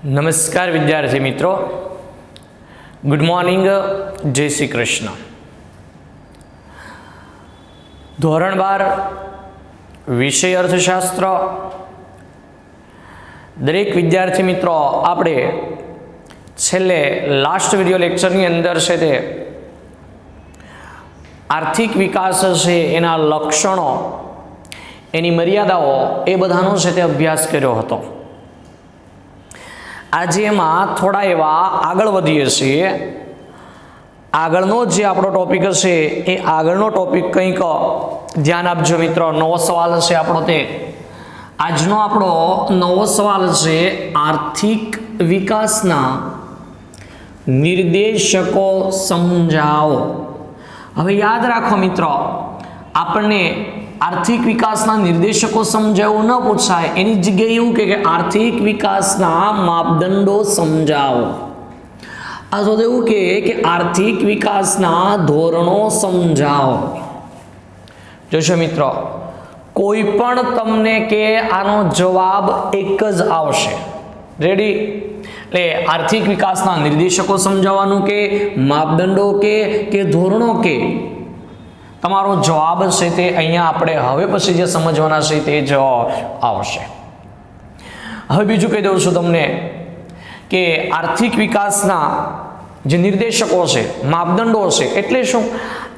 નમસ્કાર વિદ્યાર્થી મિત્રો, ગુડ મોર્નિંગ, જય શ્રી કૃષ્ણ. ધોરણ 12 વિષય અર્થશાસ્ત્ર. દરેક વિદ્યાર્થી મિત્રો આપણે છેલ્લે લાસ્ટ વિડિયો લેક્ચરની અંદર છે તે આર્થિક વિકાસ છે એના લક્ષણો, એની મર્યાદાઓ એ બધાનો છે તે અભ્યાસ કર્યો હતો. આજે એમાં થોડા એવા આગળ વધીએ છીએ. આગળનો જે આપણો ટોપિક હશે એ આગળનો ટોપિક કંઈક ધ્યાન આપજો મિત્રો. નવો સવાલ હશે આપણો તે આજનો આપણો નવો સવાલ છે આર્થિક વિકાસના નિર્દેશકો સમજાવો. હવે યાદ રાખો મિત્રો, આપણને આર્થિક વિકાસના નિર્દેશકો સમજાવો ન પૂછાય, એની જગ્યાએ એવું કે આર્થિક વિકાસના માપદંડો સમજાવો. આ તો એવું કે આર્થિક વિકાસના ધોરણો સમજાવો. જોશો મિત્રો, કોઈ પણ તમને કે આનો જવાબ એક જ આવશે. રેડી? એટલે આર્થિક વિકાસના નિર્દેશકો સમજાવવાનું કે માપદંડો કે ધોરણો કે તમારો જવાબ છે તે અહીંયા આપણે હવે પછી જે સમજવાના છે તે જ આવશે. હવે બીજું કહી દઉં છું તમને કે આર્થિક વિકાસના જે નિર્દેશકો છે, માપદંડો છે, એટલે શું?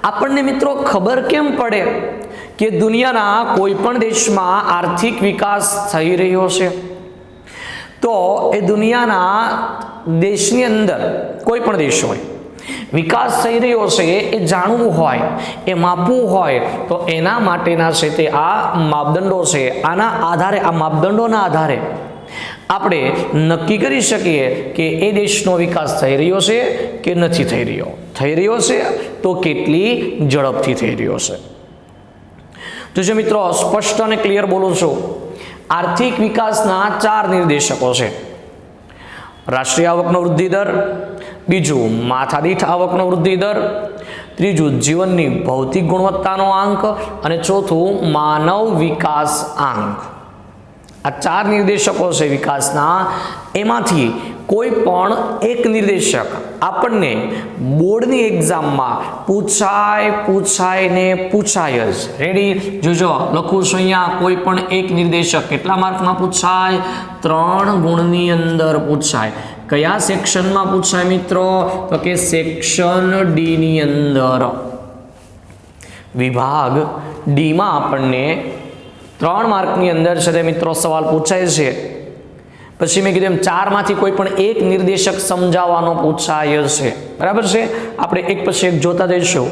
આપણને મિત્રો ખબર કેમ પડે કે દુનિયાના કોઈ પણ દેશમાં આર્થિક વિકાસ થઈ રહ્યો છે? તો એ દુનિયાના દેશની અંદર કોઈ પણ દેશ હોય, વિકાસ થઈ રહ્યો છે એ જાણવું હોય, એ માપવું હોય તો એના માટેના છે તે આ માપદંડો છે. આના આધારે, આ માપદંડોના આધારે આપણે નક્કી કરી શકીએ કે એ દેશનો વિકાસ થઈ રહ્યો છે કે નથી થઈ રહ્યો. થઈ રહ્યો છે તો કેટલી ઝડપથી થઈ રહ્યો છે. જોજો મિત્રો, સ્પષ્ટ અને ક્લિયર બોલું છું. આર્થિક વિકાસના 4 નિર્દેશકો છે. રાષ્ટ્રીય આવકનો વૃદ્ધિ દર, બીજું માથાદીઠ આવકનો વૃદ્ધિ દર, ત્રીજું જીવનની ભૌતિક ગુણવત્તાનો આંક અને ચોથું માનવ વિકાસ આંક. આ 4 નિર્દેશકો છે વિકાસના. એમાંથી કોઈ પણ એક નિર્દેશક આપણને બોર્ડની એક્ઝામમાં પૂછાય જ. રેડી? જોજો, લખું છું અહીંયા, કોઈ પણ એક નિર્દેશક કેટલા માર્કમાં પૂછાય? 3 ગુણની અંદર પૂછાય. કયા સેક્શનમાં પૂછાય મિત્રો? તો કે સેક્શન ડી ની અંદર. વિભાગ ડી માં આપણને 3 માર્કની અંદર છે તે મિત્રો સવાલ પૂછાય છે. પછી મેં કીધું એમ 4 માંથી કોઈ પણ એક નિર્દેશક સમજાવવાનો પૂછાય છે. બરાબર છે? આપણે એક પછી એક જોતા જઈશું,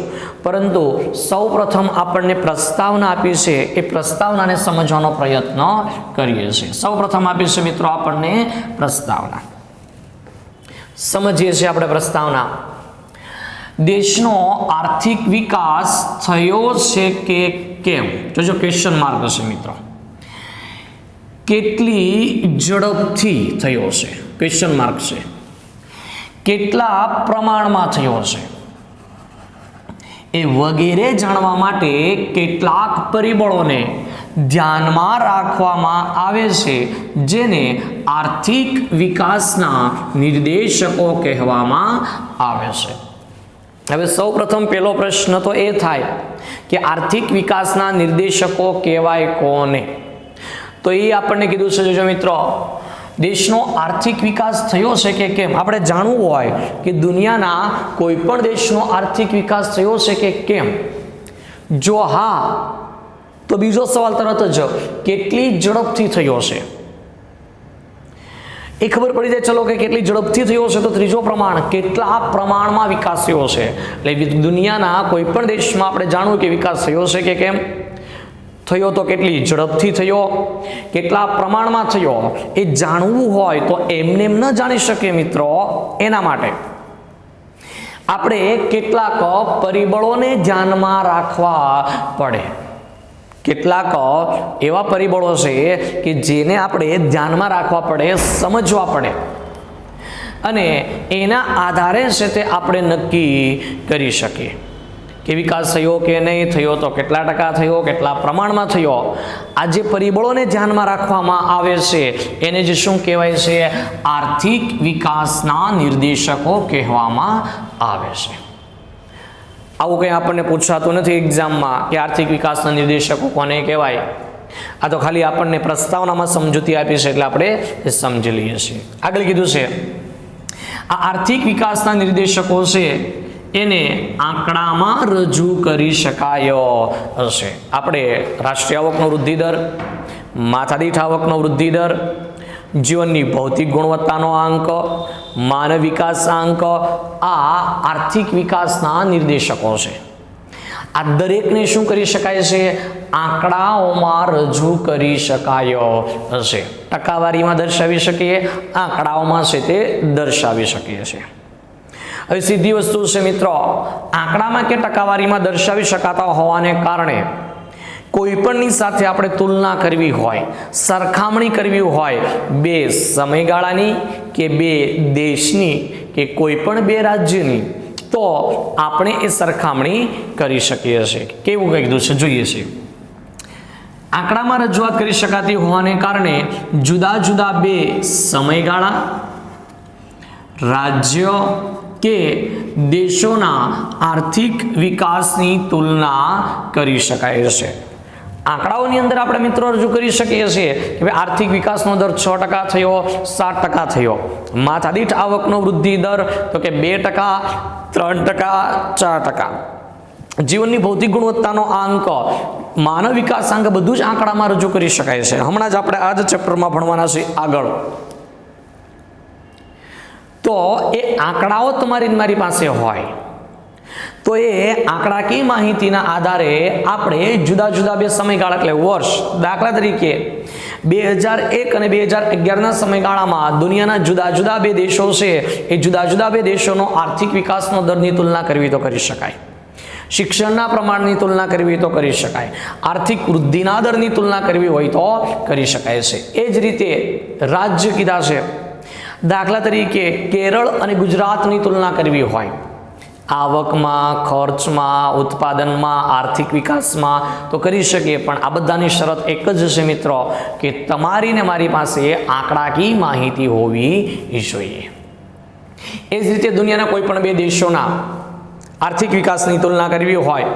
પરંતુ સૌ પ્રથમ આપણને પ્રસ્તાવના આપી છે, એ પ્રસ્તાવનાને સમજવાનો પ્રયત્ન કરીએ છીએ. સૌ પ્રથમ આપી છે મિત્રો આપણને પ્રસ્તાવના. સમજીએ છીએ આપણે પ્રસ્તાવના. દેશનો આર્થિક વિકાસ થયો છે કે કેમ? જોજો, ક્વેશ્ચન માર્ક હશે મિત્રો. કેટલી ઝડપથી થયો છે? ક્વેશ્ચન માર્ક છે. કેટલા પ્રમાણમાં થયો છે? એ વગેરે જાણવા માટે કેટલાક પરિબળોને ધ્યાનમાં રાખવામાં આવે છે, જેને આર્થિક વિકાસના નિર્દેશકો કહેવામાં આવે છે. હવે સૌપ્રથમ પહેલો પ્રશ્ન તો એ થાય કે આર્થિક વિકાસના નિર્દેશકો કહેવાય કોને? તો એ આપણને કીધું છે. જોજો મિત્રો, દેશનો આર્થિક વિકાસ થયો છે કે કેમ આપણે જાણવું હોય કે દુનિયાના કોઈ પણ દેશનો આર્થિક વિકાસ થયો છે કે કેમ? જો હા, તો બીજો સવાલ તરત જ કેટલી ઝડપથી થયો છે એ ખબર પડી જાય. ચલો કે કેટલી ઝડપથી થયો છે, તો ત્રીજો પ્રમાણ કેટલા પ્રમાણમાં વિકાસ થયો છે. એટલે દુનિયાના કોઈ પણ દેશમાં આપણે જાણવું કે વિકાસ થયો છે કે કેમ થયો, તો કેટલી ઝડપથી થયો, કેટલા પ્રમાણમાં થયો, એ જાણવું હોય તો એમને એમ ન જાણી શકીએ મિત્રો. એના માટે આપણે કેટલાક પરિબળોને ધ્યાનમાં રાખવા પડે. કેટલાક એવા પરિબળો છે કે જેને આપણે ધ્યાનમાં રાખવા પડે, સમજવા પડે, અને એના આધારે છે તે આપણે નક્કી કરી શકીએ કે વિકાસ થયો કે નહીં થયો, તો કેટલા ટકા થયો, કેટલા પ્રમાણમાં થયો, આ જે પરિબળોને ધ્યાનમાં રાખવામાં આવે છે એને જે શું કહેવાય છે, આર્થિક વિકાસના નિર્દેશકો કહેવામાં આવે છે. આવું કંઈ આપણને પૂછાતું નથી એક્ઝામમાં કે આર્થિક વિકાસના નિર્દેશકો કોને કહેવાય. આ તો ખાલી આપણને પ્રસ્તાવનામાં સમજૂતી આપી છે એટલે આપણે એ સમજી લઈએ છીએ. આગળ કીધું છે આ આર્થિક વિકાસના નિર્દેશકો છે એને આંકડામાં રજૂ કરી શકાય હશે. આપણે રાષ્ટ્રીય આવકનો વૃદ્ધિ દર, માથાદીઠ આવકનો વૃદ્ધિ દર, જીવનની ભૌતિક ગુણવત્તાનો આંક, માનવ વિકાસ આંક, આ આર્થિક વિકાસના નિર્દેશકો છે. આ દરેકને શું કરી શકાય છે, આંકડાઓમાં રજૂ કરી શકાય હશે. ટકાવારીમાં દર્શાવી શકીએ, આંકડાઓમાં છે તે દર્શાવી શકીએ છીએ. હવે સીધી વસ્તુ છે મિત્રો, આંકડામાં કે ટકાવારીમાં દર્શાવી શકાતા હોવાને કારણે કોઈપણની સાથે આપણે તુલના કરવી હોય, સરખામણી કરવી હોય, બે સમયગાળાની કે બે દેશની કે કોઈ પણ બે રાજ્યની, તો આપણે એ સરખામણી કરી શકીએ છીએ. કેવું કીધું છે જોઈએ છે. આંકડામાં રજૂઆત કરી શકાતી હોવાને કારણે જુદા જુદા બે સમયગાળા, રાજ્ય કે દેશોના આર્થિક વિકાસની તુલના કરી શકાય છે. આંકડાઓની અંદર આપણે મિત્રો રજૂ કરી શકીએ છીએ કે ભાઈ આર્થિક વિકાસનો દર 6% થયો, 7% થયો. માથાદીઠ આવકનો વૃદ્ધિ દર તો કે 2%, 3%, 4%. જીવનની ભૌતિક ગુણવત્તાનો આંક, માનવ વિકાસ આંક બધું જ આંકડામાં રજૂ કરી શકાય છે. હમણાં જ આપણે આ જ ચેપ્ટરમાં ભણવાના છે આગળ. તો એ આંકડાઓ તમારી મારી પાસે હોય તો એ આંકડાકીય માહિતીના આધારે આપણે જુદા જુદા બે સમયગાળા એટલે વર્ષ, દાખલા તરીકે 2001 અને 2011ના સમયગાળામાં દુનિયાના જુદા જુદા બે દેશો છે, એ જુદા જુદા બે દેશોનો આર્થિક વિકાસનો દરની તુલના કરવી તો કરી શકાય, શિક્ષણના પ્રમાણની તુલના કરવી તો કરી શકાય, આર્થિક વૃદ્ધિના દરની તુલના કરવી હોય તો કરી શકાય છે. એ જ રીતે રાજ્ય કીધા છે, દાખલા તરીકે કેરળ અને ગુજરાતની તુલના કરવી હોય, આવકમાં, ખર્ચમાં, ઉત્પાદનમાં, આર્થિક વિકાસમાં તો કરી શકીએ, પણ આ બધાની શરત એક જ છે મિત્રો કે તમારી ને મારી પાસે આંકડાકીય માહિતી હોવી જોઈએ. એ જ રીતે દુનિયાના કોઈ પણ બે દેશોના આર્થિક વિકાસની તુલના કરવી હોય,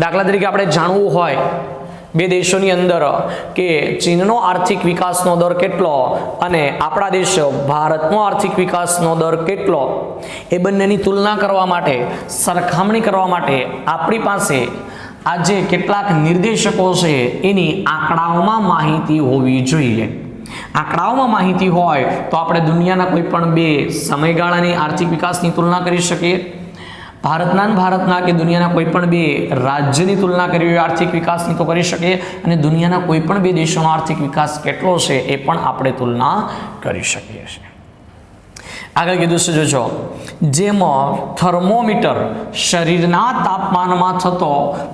દાખલા તરીકે આપણે જાણવું હોય બે દેશોની અંદર કે ચીનનો આર્થિક વિકાસનો દર કેટલો અને આપણા દેશ ભારતનો આર્થિક વિકાસનો દર કેટલો, એ બંનેની તુલના કરવા માટે, સરખામણી કરવા માટે આપણી પાસે આજે કેટલાક નિર્દેશકો છે એની આંકડાઓમાં માહિતી હોવી જોઈએ. આંકડાઓમાં માહિતી હોય તો આપણે દુનિયાના કોઈ પણ બે સમયગાળાની આર્થિક વિકાસની તુલના કરી શકીએ, ભારતના કે દુનિયાના કોઈ પણ બે રાજ્યની તુલના કરવી હોય આર્થિક વિકાસની તો કરી શકીએ, અને દુનિયાના કોઈ પણ બે દેશોનો આર્થિક વિકાસ કેટલો છે એ પણ આપણે તુલના કરી શકીએ છીએ. આગળ કીધું છે જોજો, જેમાં થર્મોમીટર શરીરના તાપમાનમાં થતો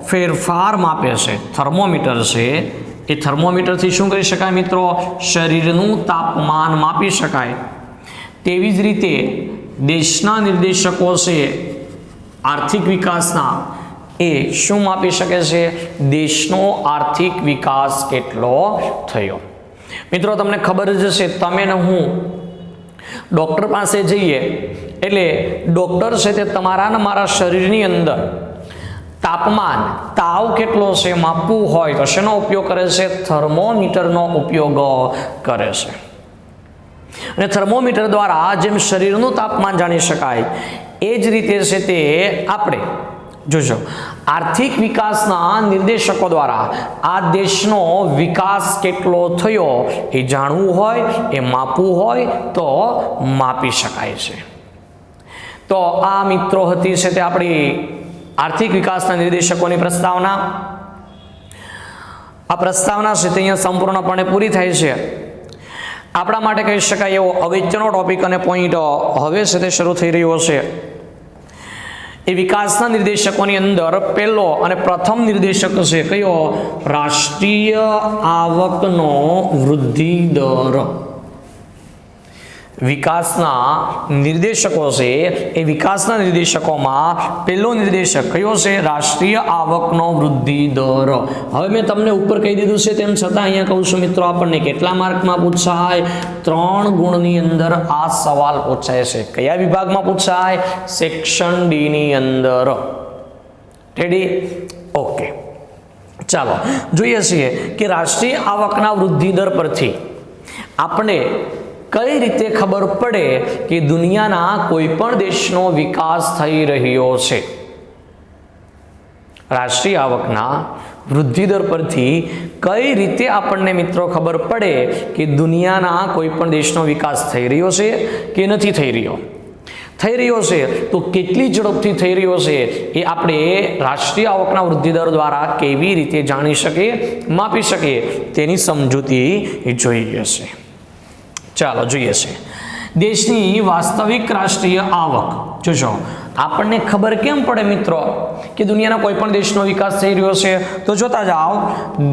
ફેરફાર માપે છે. થર્મોમીટર છે એ થર્મોમીટરથી શું કરી શકાય મિત્રો, શરીરનું તાપમાન માપી શકાય. તેવી જ રીતે દેશના નિર્દેશકો છે આર્થિક વિકાસના, એ શું માપી શકે છે, દેશનો આર્થિક વિકાસ કેટલો થયો. મિત્રો તમને ખબર જ હશે, તમે ને હું ડૉક્ટર પાસે જઈએ એટલે ડૉક્ટર છે તે તમારા ને મારા શરીરની અંદર તાપમાન, તાવ કેટલો છે માપવું હોય તો શેનો ઉપયોગ કરે છે, થર્મોમીટરનો ઉપયોગ કરે છે. અને થર્મોમીટર દ્વારા જેમ શરીરનું તાપમાન જાણી શકાય, એ જ રીતે છે તે આપણે જોજો આર્થિક વિકાસના નિર્દેશકો દ્વારા આ દેશનો વિકાસ કેટલો થયો એ જાણવું હોય, એ માપવું હોય તો માપી શકાય છે. તો આ મિત્રો હતી છે તે આપણી આર્થિક વિકાસના નિર્દેશકોની પ્રસ્તાવના. આ પ્રસ્તાવના છે તે અહીંયા સંપૂર્ણપણે પૂરી થાય છે. આપણા માટે કહી શકાય એવો અગત્યનો ટોપિક અને પોઈન્ટ હવે છે તે શરૂ થઈ રહ્યો છે. એ વિકાસના નિર્દેશકોની અંદર પહેલો અને પ્રથમ નિર્દેશક છે કયો, રાષ્ટ્રીય આવકનો વૃદ્ધિ દર. વિકાસના નિર્દેશકો છે એ વિકાસના નિર્દેશકોમાં પહેલો નિર્દેશક કયો છે? રાષ્ટ્રીય આવકનો વૃદ્ધિ દર. હવે મેં તમને ઉપર કહી દીધું છે તેમ છતાં અહીંયા કહું છું મિત્રો, આપણને કેટલા માર્કમાં પૂછાય? 3 ગુણની અંદર આ સવાલ પૂછાય છે. કયા વિભાગમાં પૂછાય? સેક્શન ડી ની અંદર. રેડી? ઓકે, ચાલો જોઈએ છીએ કે રાષ્ટ્રીય આવકના વૃદ્ધિ દર પરથી આપણે કઈ રીતે ખબર પડે કે દુનિયાના કોઈ પણ દેશનો વિકાસ થઈ રહ્યો છે. રાષ્ટ્રીય આવકના વૃદ્ધિ દર પરથી કઈ રીતે આપણને મિત્રો ખબર પડે કે દુનિયાના કોઈ પણ દેશનો વિકાસ થઈ રહ્યો છે કે નથી થઈ રહ્યો? થઈ રહ્યો છે તો કેટલી ઝડપથી થઈ રહ્યો છે એ આપણે રાષ્ટ્રીય આવકના વૃદ્ધિ દર દ્વારા કેવી રીતે જાણી શકીએ, માપી શકીએ, તેની સમજૂતી જોઈએ છે. ચાલો જોઈએ છે દેશની વાસ્તવિક રાષ્ટ્રીય આવક. જોજો આપણને ખબર કેમ પડે મિત્રો કે દુનિયાના કોઈ પણ દેશનો વિકાસ થઈ રહ્યો છે? તો જોતા જાઓ,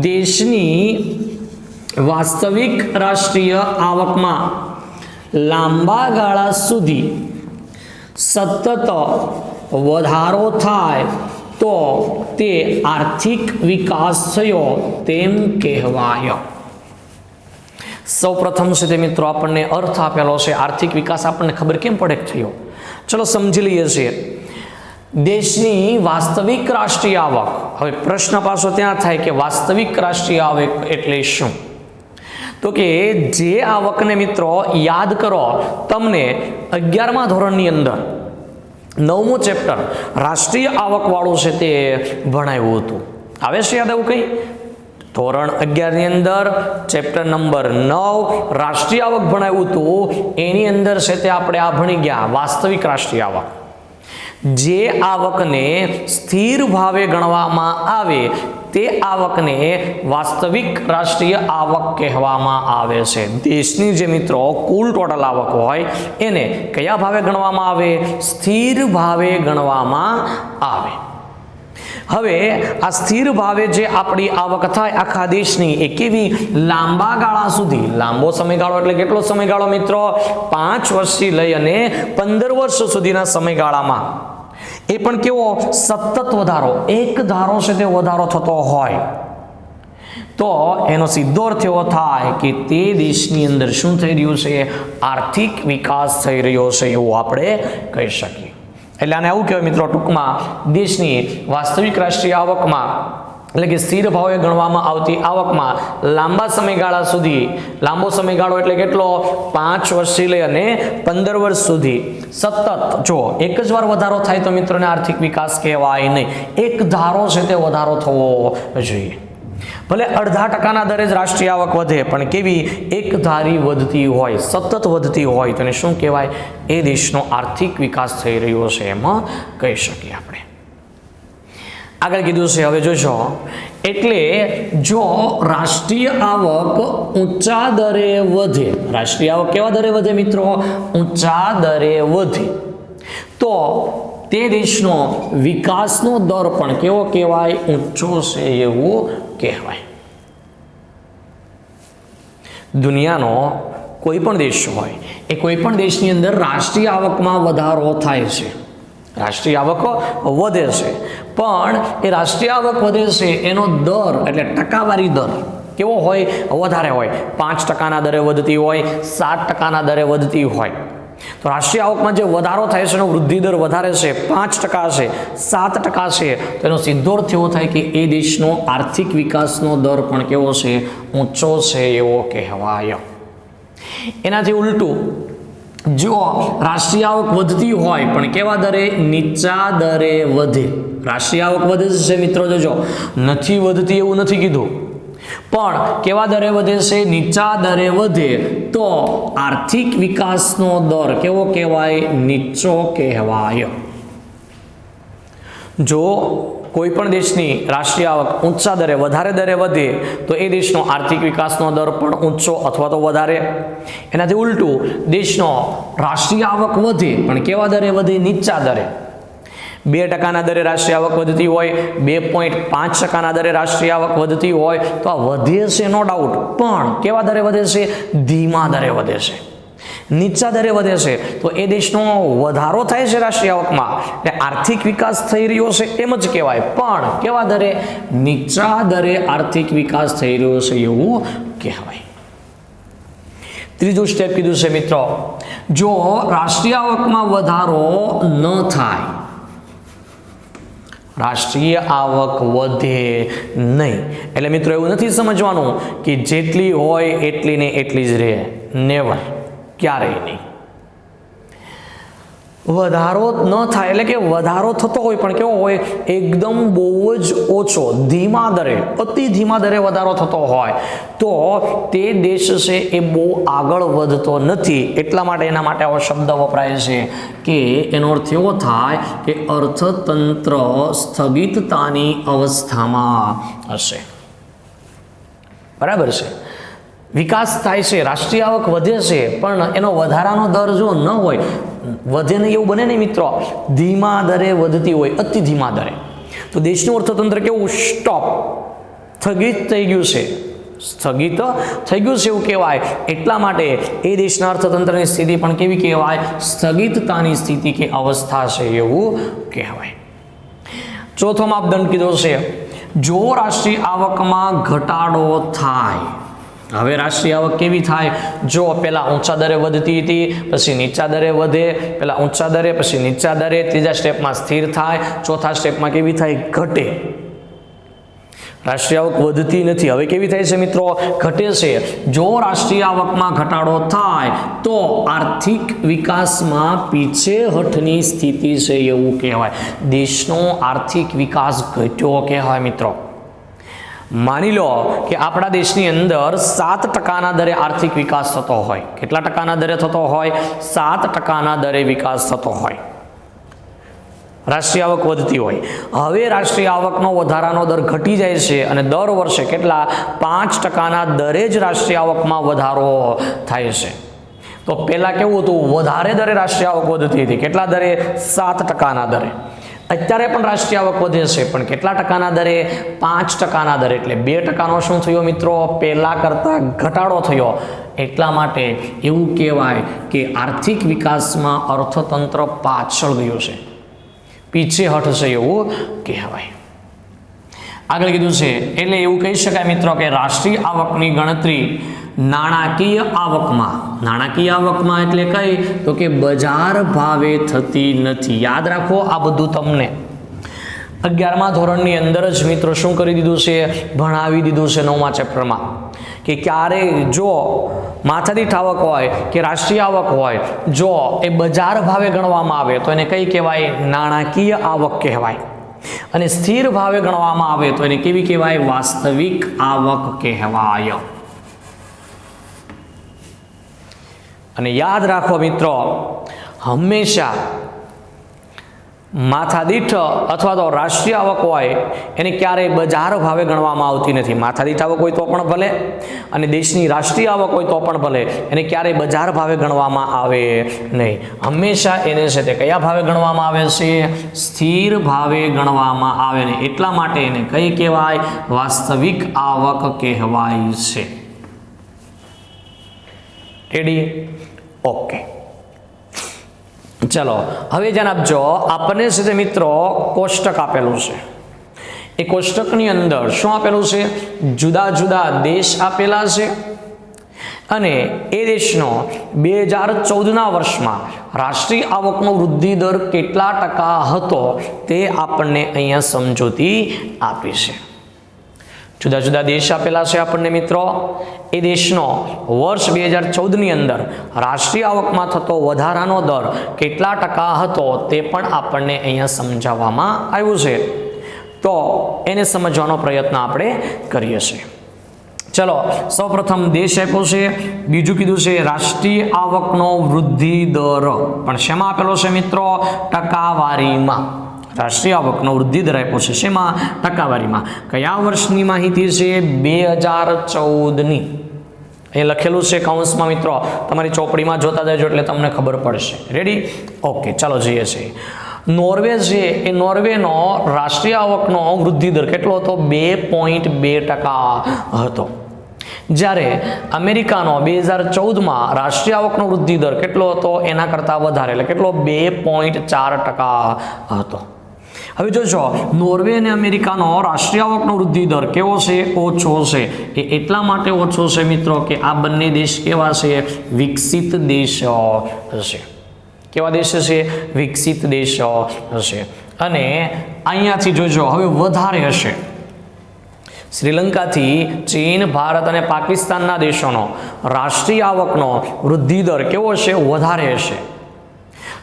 દેશની વાસ્તવિક રાષ્ટ્રીય આવકમાં લાંબા ગાળા સુધી સતત વધારો થાય તો તે આર્થિક વિકાસ થયો તેમ કહેવાય. સૌપ્રથમ છે તે મિત્રો આપણને અર્થ આપેલો છે આર્થિક વિકાસ. આપણને ખબર કેમ પડે થયો? ચલો સમજી લઈએ છીએ. દેશની વાસ્તવિક રાષ્ટ્રીય આવક. હવે પ્રશ્ન પાછો ત્યાં થાય કે વાસ્તવિક રાષ્ટ્રીય આવક એટલે શું? તો કે જે આવકને મિત્રો યાદ કરો, તમને 11મા ધોરણની અંદર 9મું ચેપ્ટર રાષ્ટ્રીય આવક વાળું છે તે ભણાવ્યું હતું. આવે છે યાદ આવું કંઈ? ધોરણ 11 ની અંદર ચેપ્ટર નંબર 9 રાષ્ટ્રીય આવક ભણાવ્યું હતું. એની અંદર છે તે આપણે આ ભણી ગયા વાસ્તવિક રાષ્ટ્રીય આવક. જે આવકને સ્થિર ભાવે ગણવામાં આવે તે આવકને વાસ્તવિક રાષ્ટ્રીય આવક કહેવામાં આવે છે. દેશની જે મિત્રો કુલ ટોટલ આવક હોય એને કયા ભાવે ગણવામાં આવે? સ્થિર ભાવે ગણવામાં આવે. હવે આ સ્થિર ભાવે જે આપણી આવક થાય આખા દેશની એ કેવી? લાંબા ગાળા સુધી. લાંબો સમયગાળો એટલે કેટલો સમયગાળો મિત્રો? 5 વર્ષથી લઈ અને 15 વર્ષ સુધીના સમયગાળામાં એ પણ કેવો? સતત વધારો, એક ધારો છે તે વધારો થતો હોય તો એનો સીધો અર્થ એવો થાય કે તે દેશની અંદર શું થઈ રહ્યું છે? આર્થિક વિકાસ થઈ રહ્યો છે એવું આપણે કહી શકીએ. એટલે આને આવું કહેવાય મિત્રો ટૂંકમાં, દેશની વાસ્તવિક રાષ્ટ્રીય આવકમાં એટલે કે સ્થિર ભાવે ગણવામાં આવતી આવકમાં લાંબા સમયગાળા સુધી, લાંબો સમયગાળો એટલે કેટલો? 5 વર્ષથી લઈ અને 15 વર્ષ સુધી સતત જો એક જ વાર વધારો થાય તો મિત્રોને આર્થિક વિકાસ કહેવાય નહીં. એક ધારો છે તે વધારો થવો જોઈએ. ભલે 0.5% દરે જ રાષ્ટ્રીય આવક વધે પણ કેવી? એક ધારી વધતી હોય, સતત વધતી હોય તો એને શું કહેવાય? એ દેશનો આર્થિક વિકાસ થઈ રહ્યો છે એમાં કહી શકીએ આપણે. આગળ કીધું છે, હવે જોશો, એટલે જો રાષ્ટ્રીય આવક ઊંચા દરે વધે, રાષ્ટ્રીય આવક કેવા દરે વધે મિત્રો? ઊંચા દરે વધે તો તે દેશનો વિકાસનો દર પણ કેવો કહેવાય? ઊંચો છે એવું કહેવાય. દુનિયાનો કોઈ પણ દેશ હોય એ કોઈ પણ દેશની અંદર રાષ્ટ્રીય આવકમાં વધારો થાય છે, રાષ્ટ્રીય આવક વધે છે, પણ એ રાષ્ટ્રીય આવક વધે છે એનો દર એટલે ટકાવારી દર કેવો હોય? વધારે હોય. 5%ના દરે વધતી હોય, 7%ના દરે વધતી હોય. તો રાષ્ટ્રીય આવકમાં જે વધારો થાય છે એનો વૃદ્ધિ દર વધારે છે, 5% છે, 7% છે, તો એનો સીધો અર્થ એવો થાય કે એ દેશનો આર્થિક વિકાસનો દર પણ કેવો છે? ઊંચો છે એવો કહેવાય. એનાથી ઉલટું, જો રાષ્ટ્રીય આવક વધતી હોય પણ કેવા દરે? નીચા દરે વધે. રાષ્ટ્રીય આવક વધે છે મિત્રો, જોજો, નથી વધતી એવું નથી કીધું, પણ કેવા દરે વધે છે? નીચા દરે વધે તો આર્થિક વિકાસનો દર કેવો કહેવાય? નીચો કહેવાય. જો કોઈ પણ દેશની રાષ્ટ્રીય આવક ઊંચા દરે, વધારે દરે વધે તો એ દેશનો આર્થિક વિકાસનો દર પણ ઊંચો અથવા તો વધારે. એનાથી ઉલટું, દેશનો રાષ્ટ્રીય આવક વધે પણ કેવા દરે વધે? નીચા દરે. 2%ના દરે રાષ્ટ્રીય આવક વધતી હોય, 2.5%ના દરે રાષ્ટ્રીય આવક વધતી હોય તો આ વધે છે નો ડાઉટ, પણ કેવા દરે વધે છે? ધીમા દરે વધે છે. નીચા દરે વધે છે તો એ દેશનો વધારો થાય છે રાષ્ટ્રીય આવકમાં, એટલે આર્થિક વિકાસ થઈ રહ્યો છે એમ જ કહેવાય. પણ કેવા દરે? નીચા દરે આર્થિક વિકાસ થઈ રહ્યો છે એવું કહેવાય. ત્રીજું સ્ટેપ કીધું છે મિત્રો, જો રાષ્ટ્રીય આવકમાં વધારો ન થાય, રાષ્ટ્રીય આવક વધે નહીં, એટલે મિત્રો એવું નથી સમજવાનું કે જેટલી હોય એટલી ને એટલી જ રહે. નેવર, ક્યારેય નહીં. વધારો ન થાય એટલે કે વધારો થતો હોય પણ કેવો હોય? એકદમ બહુ જ ઓછો, ધીમા દરે, અતિ ધીમા દરે વધારો થતો હોય તો તે દેશ છે એ બહુ આગળ વધતો નથી. એટલા માટે એના માટે આવો શબ્દ વપરાય છે કે એનો અર્થ એવો થાય કે અર્થતંત્ર સ્થગિતતાની અવસ્થામાં હશે. બરાબર છે? વિકાસ થાય છે, રાષ્ટ્રીય આવક વધે છે, પણ એનો વધારાનો દર જો ન હોય, વધે નહીં એવું બને નહીં મિત્રો, ધીમા દરે વધતી હોય, અતિ ધીમા દરે, તો દેશનું અર્થતંત્ર કેવું? સ્ટોપ, સ્થગિત થઈ ગયું છે, સ્થગિત થઈ ગયું છે એવું કહેવાય. એટલા માટે એ દેશના અર્થતંત્રની સ્થિતિ પણ કેવી કહેવાય? સ્થગિતતાની સ્થિતિ કે અવસ્થા છે એવું કહેવાય. ચોથો માપદંડ કીધો છે, જો રાષ્ટ્રીય આવકમાં ઘટાડો થાય. હવે રાષ્ટ્રીય આવક કેવી થાય? જો પહેલા ઊંચા દરે વધતી હતી, પછી નીચા દરે વધે, પહેલા ઊંચા દરે પછી નીચા દરે, ત્રીજા સ્ટેપમાં સ્થિર થાય, ચોથા સ્ટેપમાં કેવી થાય? ઘટે. રાષ્ટ્રીય આવક વધતી નથી, હવે કેવી થાય છે મિત્રો? ઘટે છે. જો રાષ્ટ્રીય આવકમાં ઘટાડો થાય તો આર્થિક વિકાસમાં પીછેહઠની સ્થિતિ છે એવું કહેવાય. દેશનો આર્થિક વિકાસ ઘટ્યો કહેવાય મિત્રો. માની લો કે આપણા દેશની અંદર 7% દરે આર્થિક વિકાસ થતો હોય. કેટલા ટકાના દરે થતો હોય? 7% દરે વિકાસ થતો હોય, રાષ્ટ્રીય આવક વધતી હોય. હવે રાષ્ટ્રીય આવકનો વધારાનો દર ઘટી જાય છે અને દર વર્ષે કેટલા? 5%ના દરે જ રાષ્ટ્રીય આવકમાં વધારો થાય છે. તો પહેલા કેવું હતું? વધારે દરે રાષ્ટ્રીય આવક વધતી હતી. કેટલા દરે? 7%ના દરે. અત્યારે પણ રાષ્ટ્રીય આવક વધે છે, પણ કેટલા ટકાના દરે? 5%ના દરે. એટલે 2%નો શું થયો મિત્રો? પહેલા કરતા ઘટાડો થયો. એટલા માટે એવું કહેવાય કે આર્થિક વિકાસમાં અર્થતંત્ર પાછળ ગયું છે, પીછેહઠ છે એવું કહેવાય. આગળ કીધું છે એટલે એવું કહી શકાય મિત્રો કે રાષ્ટ્રીય આવકની ગણતરી નાણાકીય આવકમાં, નાણાકીય આવકમાં એટલે કઈ? તો કે બજાર ભાવે થતી નથી. યાદ રાખો આ બધું તમને 11મા ધોરણની અંદર જ મિત્રો શું કરી દીધું છે? ભણાવી દીધું છે 9મા ચેપ્ટરમાં કે ક્યારે જો માથાદીઠ આવક હોય કે રાષ્ટ્રીય આવક હોય, જો એ બજાર ભાવે ગણવામાં આવે તો એને કઈ કહેવાય? નાણાકીય આવક કહેવાય. અને સ્થિર ભાવે ગણવામાં આવે તો એને કેવી કહેવાય? વાસ્તવિક આવક કહેવાય. અને યાદ રાખો મિત્રો, હંમેશા માથાદીઠ અથવા તો રાષ્ટ્રીય આવક હોય એને ક્યારેય બજાર ભાવે ગણવામાં આવતી નથી. માથાદીઠ આવક હોય તો પણ ભલે, અને દેશની રાષ્ટ્રીય આવક હોય તો પણ ભલે, એને ક્યારેય બજાર ભાવે ગણવામાં આવે નહીં. હંમેશા એને છે તે કયા ભાવે ગણવામાં આવે છે? સ્થિર ભાવે ગણવામાં આવે ને. એટલા માટે એને કઈ કહેવાય? વાસ્તવિક આવક કહેવાય છે. રેડી? ઓકે, ચલો હવે ધ્યાન આપજો. આપણને છે તે મિત્રો કોષ્ટક આપેલું છે. એ કોષ્ટકની અંદર શું આપેલું છે? જુદા જુદા દેશ આપેલા છે અને એ દેશનો 2014ના વર્ષમાં રાષ્ટ્રીય આવકનો વૃદ્ધિ દર કેટલા ટકા હતો તે આપણને અહીંયા સમજૂતી આપી છે. જુદા જુદા દેશ આપેલા છે આપણને મિત્રો. એ દેશનો વર્ષ 2014ની અંદર રાષ્ટ્રીય આવકમાં થતો વધારાનો દર કેટલા ટકા હતો તે પણ આપણને અહીંયા સમજાવવામાં આવ્યું છે. તો એને સમજવાનો પ્રયત્ન આપણે કરીએ છીએ. ચલો, સૌપ્રથમ દેશ આપ્યો છે, બીજું કીધું છે રાષ્ટ્રીય આવકનો વૃદ્ધિ દર, પણ શેમાં આપેલો છે મિત્રો? ટકાવારીમાં. રાષ્ટ્રીય આવકનો વૃદ્ધિ દર આપ્યો છે શેમાં? ટકાવારીમાં. કયા વર્ષની માહિતી છે? 2014ની. એ લખેલું છે કૌંસમાં મિત્રો, તમારી ચોપડીમાં જોતા જજો એટલે તમને ખબર પડશે. રેડી? ઓકે, ચાલો જઈએ છીએ. નોર્વે છે એ નોર્વેનો રાષ્ટ્રીય આવકનો વૃદ્ધિ દર કેટલો હતો? 2.2% હતો. જ્યારે અમેરિકાનો 2014માં રાષ્ટ્રીય આવકનો વૃદ્ધિ દર કેટલો હતો? એના કરતાં વધારે, એટલે કેટલો? 2.4% હતો. હવે જોજો, નોર્વે અને અમેરિકાનો રાષ્ટ્રીય આવકનો વૃદ્ધિ દર કેવો છે? ઓછો છે. એ એટલા માટે ઓછો છે મિત્રો કે આ બંને દેશ કેવા છે? વિકસિત દેશ હશે. કેવા દેશ છે? વિકસિત દેશ હશે. અને અહીંયાથી જોજો હવે વધારે હશે. શ્રીલંકાથી ચીન, ભારત અને પાકિસ્તાનના દેશોનો રાષ્ટ્રીય આવકનો વૃદ્ધિ દર કેવો છે? વધારે હશે.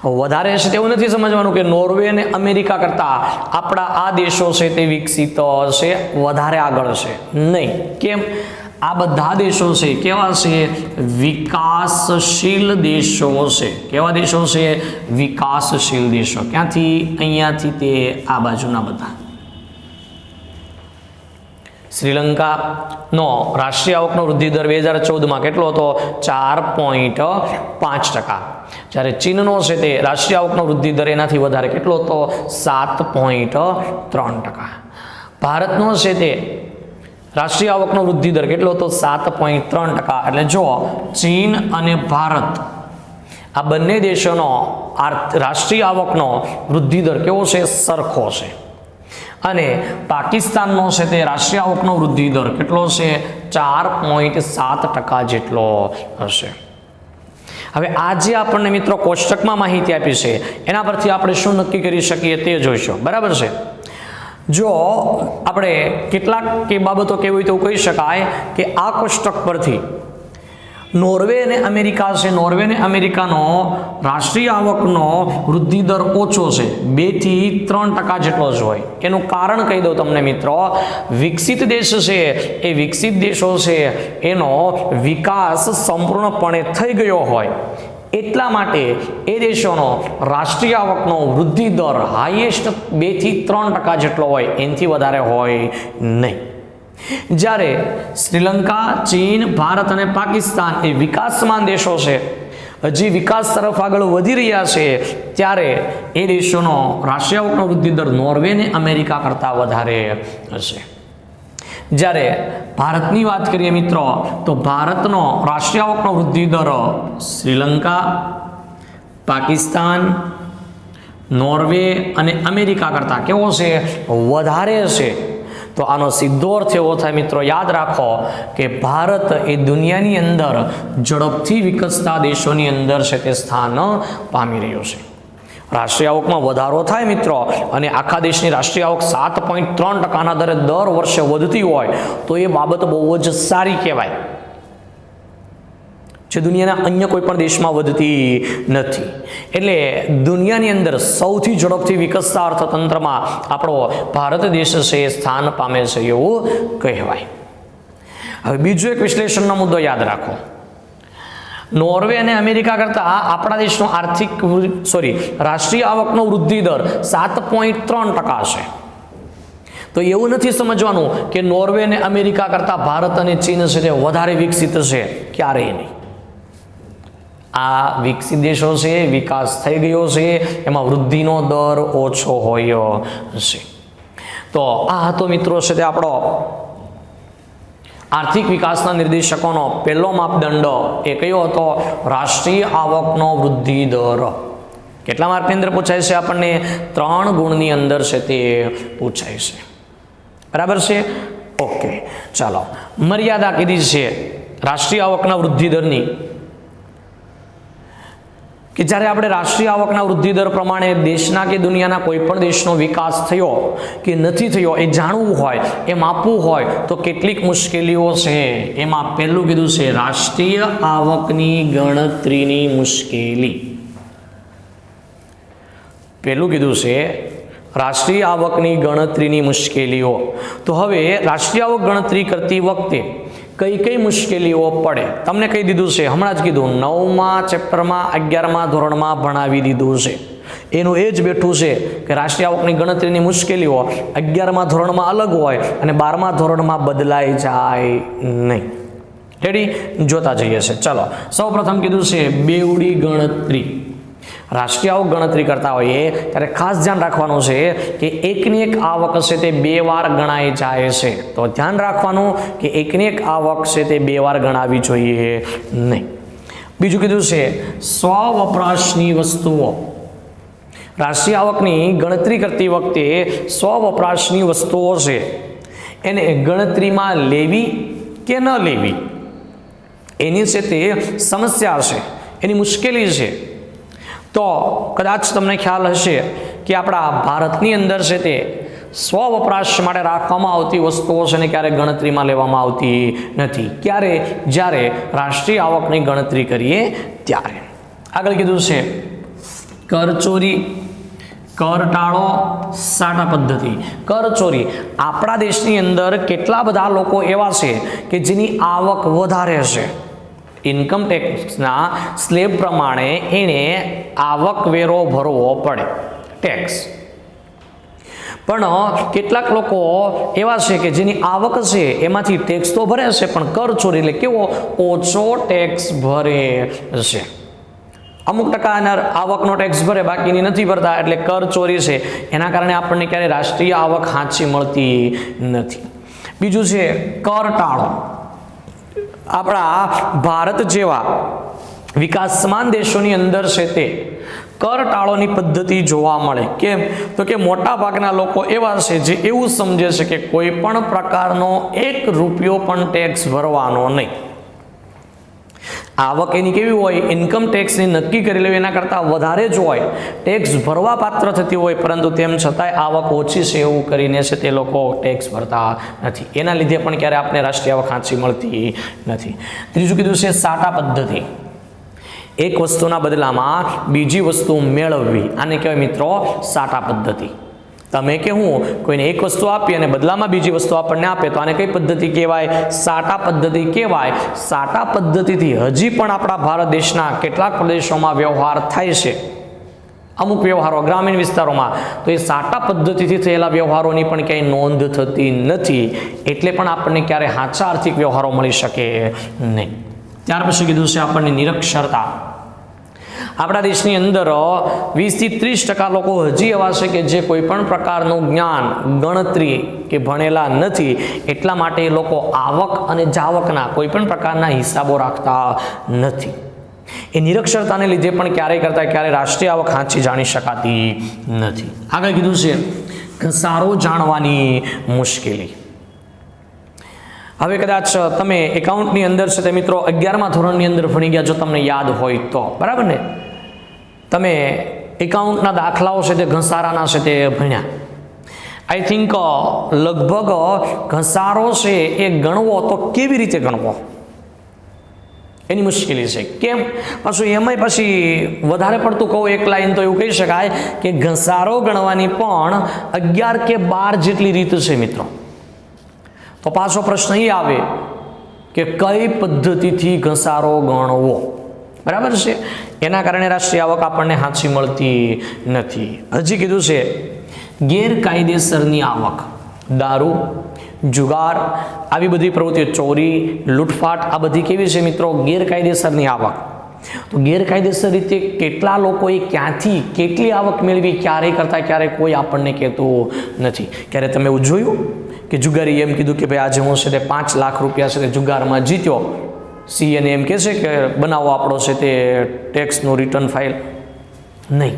વધારે હશે તેવું નથી સમજવાનું કે નોર્વે અને અમેરિકા કરતાં આપણા આ દેશો છે તે વિકસિત હશે, વધારે આગળ છે, નહીં. કેમ? આ બધા દેશો છે કેવા છે? વિકાસશીલ દેશો છે. કેવા દેશો છે? વિકાસશીલ દેશો. ક્યાંથી? અહીંયાથી તે આ બાજુના બધા. શ્રીલંકાનો રાષ્ટ્રીય આવકનો વૃદ્ધિ દર 2014માં કેટલો હતો? 4.5%. જ્યારે ચીનનો છે તે રાષ્ટ્રીય આવકનો વૃદ્ધિ દર એનાથી વધારે કેટલો હતો? 7.3%. ભારતનો છે તે રાષ્ટ્રીય આવકનો વૃદ્ધિ દર કેટલો હતો? 7.3%. એટલે જો ચીન અને ભારત આ બંને દેશોનો રાષ્ટ્રીય આવકનો વૃદ્ધિ દર કેવો છે? સરખો છે. અને પાકિસ્તાનનો છે તે રાષ્ટ્રીય આવકનો વૃદ્ધિ દર કેટલો છે? 4.7% જેટલો હશે. હવે આ જે આપણને મિત્રો કોષ્ટકમાં માહિતી આપી છે એના પરથી આપણે શું નક્કી કરી શકીએ તે જોઈશું. બરાબર છે? જો આપણે કેટલાક બાબતો કેવી રીતે કહી શકાય કે આ કોષ્ટક પરથી નોર્વે અને અમેરિકા છે, નોર્વે અને અમેરિકાનો રાષ્ટ્રીય આવકનો વૃદ્ધિ દર ઓછો છે, 2 થી 3% જેટલો જ હોય. એનું કારણ કહી દઉં તમને મિત્રો. વિકસિત દેશ છે એ વિકસિત દેશો છે એનો વિકાસ સંપૂર્ણપણે થઈ ગયો હોય એટલા માટે એ દેશોનો રાષ્ટ્રીય આવકનો વૃદ્ધિ દર હાઈએસ્ટ 2 થી 3% જેટલો હોય, એનાથી વધારે હોય નહીં. જ્યારે શ્રીલંકા, ચીન, ભારત અને પાકિસ્તાન એ વિકાસમાન દેશો છે, હજી વિકાસ તરફ આગળ વધી રહ્યા છે, ત્યારે એ દેશોનો રાષ્ટ્રીય આવકનો વૃદ્ધિ દર નોર્વે અને અમેરિકા કરતાં વધારે હશે. જ્યારે ભારતની વાત કરીએ મિત્રો તો ભારતનો રાષ્ટ્રીય આવકનો વૃદ્ધિ દર શ્રીલંકા, પાકિસ્તાન, નોર્વે અને અમેરિકા કરતાં કેવો છે? વધારે છે. તો આનો સીધો અર્થ એવો થાય મિત્રો, યાદ રાખો કે ભારત એ દુનિયાની અંદર ઝડપથી વિકસતા દેશોની અંદર છે તે સ્થાન પામી રહ્યો છે. રાષ્ટ્રીય આવકમાં વધારો થાય મિત્રો અને આખા દેશની રાષ્ટ્રીય આવક 7.3%ના દરે દર વર્ષે વધતી હોય તો એ બાબત બહુ જ સારી કહેવાય, જે દુનિયાના અન્ય કોઈ પણ દેશમાં વધતી નથી. એટલે દુનિયાની અંદર સૌથી ઝડપથી વિકસતા અર્થતંત્રમાં આપણો ભારત દેશ છે એ સ્થાન પામે છે એવું કહેવાય. હવે બીજો એક વિશ્લેષણનો મુદ્દો યાદ રાખો. નોર્વે અને અમેરિકા કરતાં આપણા દેશનો રાષ્ટ્રીય આવકનો વૃદ્ધિ દર 7.3% છે. તો એવું નથી સમજવાનું કે નોર્વે અને અમેરિકા કરતાં ભારત અને ચીન છે તે વધારે વિકસિત છે, ક્યારેય નહીં. આ વિકસિત દેશો છે, વિકાસ થઈ ગયો છે, એમાં વૃદ્ધિનો દર ઓછો હોય છે. તો આ હતો મિત્રો છે તે આપણો આર્થિક વિકાસના નિર્દેશકોનો પહેલો માપદંડ. એ કયો હતો? રાષ્ટ્રીય આવકનો વૃદ્ધિ દર. કેટલા માર્કની અંદર પૂછાય છે? આપણને 3 ગુણની અંદર છે તે પૂછાય છે. બરાબર છે? ઓકે, ચાલો. મર્યાદા કીધી છે રાષ્ટ્રીય આવકના વૃદ્ધિ દરની કે જ્યારે આપણે રાષ્ટ્રીય આવકના વૃદ્ધિ દર પ્રમાણે દેશના કે દુનિયાના કોઈ પણ દેશનો વિકાસ થયો કે નથી થયો એ જાણવું હોય, એ માપવું હોય તો કેટલીક મુશ્કેલીઓ છે. એમાં પહેલું કીધું છે રાષ્ટ્રીય આવકની ગણતરીની મુશ્કેલી. પહેલું કીધું છે રાષ્ટ્રીય આવકની ગણતરીની મુશ્કેલીઓ. તો હવે રાષ્ટ્રીય આવક ગણતરી કરતી વખતે કઈ કઈ મુશ્કેલીઓ પડે તમને કહી દીધું છે, હમણાં જ કીધું. 9મા ચેપ્ટરમાં 11મા ધોરણમાં ભણાવી દીધું છે. એનું એ જ બેઠું છે કે રાષ્ટ્રીય આવકની ગણતરીની મુશ્કેલીઓ 11મા ધોરણમાં અલગ હોય અને 12મા ધોરણમાં બદલાઈ જાય નહીં. રેડી? જોતા જઈએ છે. ચલો, સૌ પ્રથમ કીધું છે બેવડી ગણતરી. રાષ્ટ્રીય આવક ગણતરી કરતા હોઈએ ત્યારે ખાસ ધ્યાન રાખવાનું છે કે એકની એક આવક છે તે 2 વાર ગણાઈ જાય છે. તો ધ્યાન રાખવાનું કે એકની એક આવક છે તે 2 વાર ગણાવી જોઈએ નહીં. બીજું કીધું છે સ્વવપરાશની વસ્તુઓ. રાષ્ટ્રીય આવકની ગણતરી કરતી વખતે સ્વવપરાશની વસ્તુઓ છે એને ગણતરીમાં લેવી કે ન લેવી એની છે તે સમસ્યા છે, એની મુશ્કેલી છે. તો કદાચ તમને ખ્યાલ હશે કે આપણા ભારતની અંદર છે તે સ્વવપરાશ માટે રાખવામાં આવતી વસ્તુઓ છે ને ક્યારે ગણતરીમાં લેવામાં આવતી નથી. ક્યારે? જ્યારે રાષ્ટ્રીય આવકની ગણતરી કરીએ ત્યારે. આગળ કીધું છે કરચોરી, કરટાળો, સાટા પદ્ધતિ. કરચોરી. આપણા દેશની અંદર કેટલા બધા લોકો એવા છે કે જેની આવક વધારે છે. ઇન્કમ ટેક્સના સ્લેબ પ્રમાણે એણે આવકવેરો ભરવો પડે, ટેક્સ. પણ કેટલાક લોકો એવા છે કે જેની આવક છે એમાંથી ટેક્સ તો ભરે છે પણ કરચોરી એટલે કેવો ઓછો ટેક્સ ભરે છે. અમુક ટકા આવકનો ટેક્સ ભરે, બાકીની નથી ભરતા, એટલે કરચોરી છે. એના કારણે આપણને ક્યારે રાષ્ટ્રીય આવક સાચી મળતી નથી. બીજું છે કરટાળો. આપણા ભારત જેવા વિકાસમાન દેશોની અંદર છે તે કરટાળોની પદ્ધતિ જોવા મળે. કેમ? તો કે મોટા ભાગના લોકો એવા છે જે એવું સમજે છે કે કોઈ પણ પ્રકારનો 1 રૂપિયો પણ ટેક્સ ભરવાનો નહીં. આવક એની કેવી હોય, ઇન્કમ ટેક્સની નક્કી કરી લેવી એના કરતાં વધારે જ હોય, ટેક્સ ભરવા પાત્ર થતી હોય, પરંતુ તેમ છતાંય આવક ઓછી છે એવું કરીને છે તે લોકો ટેક્સ ભરતા નથી. એના લીધે પણ ક્યારે આપણે રાષ્ટ્રીય આવક સાચી મળતી નથી. ત્રીજું કીધું છે સાટા પદ્ધતિ. એક વસ્તુના બદલામાં બીજી વસ્તુ મેળવવી, આને કહેવાય મિત્રો સાટા પદ્ધતિ. તમે કે હું કોઈને એક વસ્તુ આપી અને બદલામાં બીજી વસ્તુ આપણને આપે તો આને કઈ પદ્ધતિ કહેવાય? સાટા પદ્ધતિ કહેવાય. સાટા પદ્ધતિથી હજી પણ આપણા ભારત દેશના કેટલાક પ્રદેશોમાં વ્યવહાર થાય છે. અમુક વ્યવહારો ગ્રામીણ વિસ્તારોમાં, તો એ સાટા પદ્ધતિથી થયેલા વ્યવહારોની પણ ક્યાંય નોંધ થતી નથી. એટલે પણ આપણને ક્યારે સાચા આર્થિક વ્યવહારો મળી શકે નહીં. ત્યાર પછી કીધું છે આપણને નિરક્ષરતા. આપણા દેશની અંદર 20 થી 30% લોકો હજી એવા છે કે જે કોઈ પણ પ્રકારનું જ્ઞાન, ગણતરી કે ભણેલા નથી. એટલા માટે એ લોકો આવક અને જાવકના કોઈ પણ પ્રકારના હિસાબો રાખતા નથી. એ નિરક્ષરતાને લીધે પણ ક્યારે રાષ્ટ્રીય આવક સાચી જાણી શકાતી નથી. આગળ કીધું છે ઘસારો જાણવાની મુશ્કેલી. હવે કદાચ તમે એકાઉન્ટની અંદર છે તે મિત્રો 11મા ધોરણની અંદર ભણી ગયા જો તમને યાદ હોય તો, બરાબર ને? તમે એકાઉન્ટના દાખલાઓ છે તે ઘસારાના છે તે ભણ્યા. આઈ થિંક લગભગ ઘસારો છે એ ગણવો તો કેવી રીતે ગણવો એની મુશ્કેલી છે. કેમ? પાછું એમાંય પછી વધારે પડતું કહું એક લાઈન તો એવું કહી શકાય કે ઘસારો ગણવાની પણ 11 કે 12 જેટલી રીત છે મિત્રો. તો પાછો પ્રશ્ન એ આવે કે કઈ પદ્ધતિથી ઘસારો ગણવો, બરાબર છે? એના કારણે રાષ્ટ્રીય આવક આપણને સાચી મળતી નથી. હજી કીધું છે ગેરકાયદેસરની આવક. દારૂ, જુગાર, આવી બધી પ્રવૃત્તિઓ, ચોરી, લૂંટફાટ, આ બધી કેવી છે મિત્રો? ગેરકાયદેસરની આવક. તો ગેરકાયદેસર રીતે કેટલા લોકોએ ક્યાંથી કેટલી આવક મેળવી ક્યારેય કરતા ક્યારેય કોઈ આપણને કહેતું નથી. ક્યારે તમે એવું જોયું કે જુગારી એમ કીધું કે ભાઈ આજે હું છે તે 5 લાખ રૂપિયા છે તે જુગારમાં જીત્યો, સીએને એમ કહે છે કે બનાવો આપણો છે તે ટેક્સનું રિટર્ન ફાઇલ? નહીં.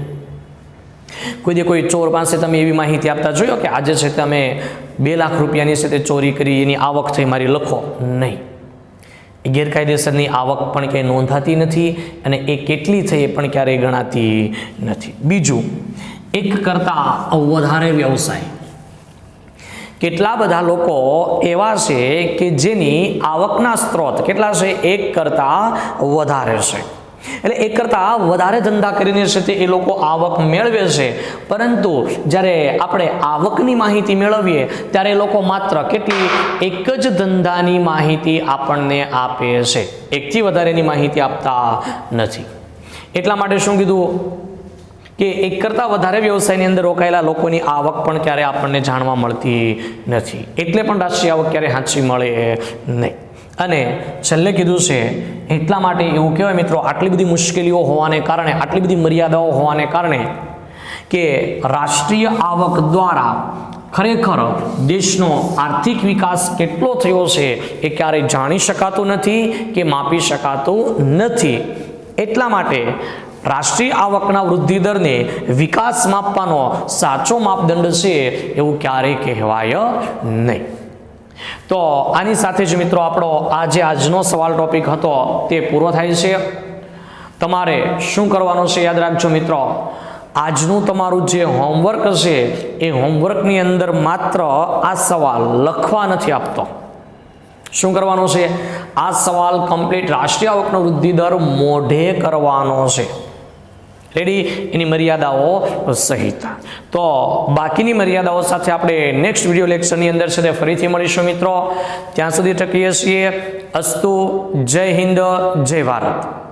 કોઈ ચોર પાસે તમે એવી માહિતી આપતા જોયો કે આજે છે તમે 2 લાખ રૂપિયાની છે તે ચોરી કરી, એની આવક થઈ મારી, લખો? નહીં. ગેરકાયદેસરની આવક પણ ક્યાંય નોંધાતી નથી અને એ કેટલી થઈ એ પણ ક્યારેય ગણાતી નથી. બીજું, એક કરતાં વધારે વ્યવસાય. કેટલા બધા લોકો એવા છે કે જેની આવકના સ્ત્રોત કેટલા છે? 1 કરતાં વધારે છે. એટલે 1 કરતાં વધારે ધંધા કરીને છે તે એ લોકો આવક મેળવે છે, પરંતુ જ્યારે આપણે આવકની માહિતી મેળવીએ ત્યારે એ લોકો માત્ર કેટલી? 1 જ ધંધાની માહિતી આપણને આપે છે, 1 થી વધારેની માહિતી આપતા નથી. એટલા માટે શું કીધું કે 1 કરતાં વધારે વ્યવસાયની અંદર રોકાયેલા લોકોની આવક પણ ક્યારે આપણને જાણવા મળતી નથી. એટલે પણ રાષ્ટ્રીય આવક ક્યારે સાચી મળે નહીં. અને છેલ્લે કીધું છે એટલા માટે એવું કહેવાય મિત્રો, આટલી બધી મુશ્કેલીઓ હોવાને કારણે, આટલી બધી મર્યાદાઓ હોવાને કારણે કે રાષ્ટ્રીય આવક દ્વારા ખરેખર દેશનો આર્થિક વિકાસ કેટલો થયો છે એ ક્યારેય જાણી શકાતું નથી કે માપી શકાતું નથી. એટલા માટે રાષ્ટ્રીય આવકના વૃદ્ધિ દરને વિકાસ માપવાનો સાચો માપદંડ છે એવું ક્યારેય કહેવાય નહીં. તો આની સાથે જ મિત્રો આપણો આજનો સવાલ ટોપિક હતો તે પૂરો થાય છે. તમારે શું કરવાનું છે યાદ રાખજો મિત્રો, આજનું તમારું જે હોમવર્ક છે એ હોમવર્કની અંદર માત્ર આ સવાલ લખવા નથી આપતો. શું કરવાનું છે? આ સવાલ કમ્પ્લીટ રાષ્ટ્રીય આવકનો વૃદ્ધિ દર મોઢે કરવાનો છે. રેડી? એની મર્યાદાઓ સહિત. તો બાકીની મર્યાદાઓ સાથે આપણે નેક્સ્ટ વિડીયો લેક્ચરની અંદર છે તે ફરીથી મળીશું મિત્રો. ત્યાં સુધી ટકીએ છીએ. અસ્તુ. જય હિન્દ, જય ભારત.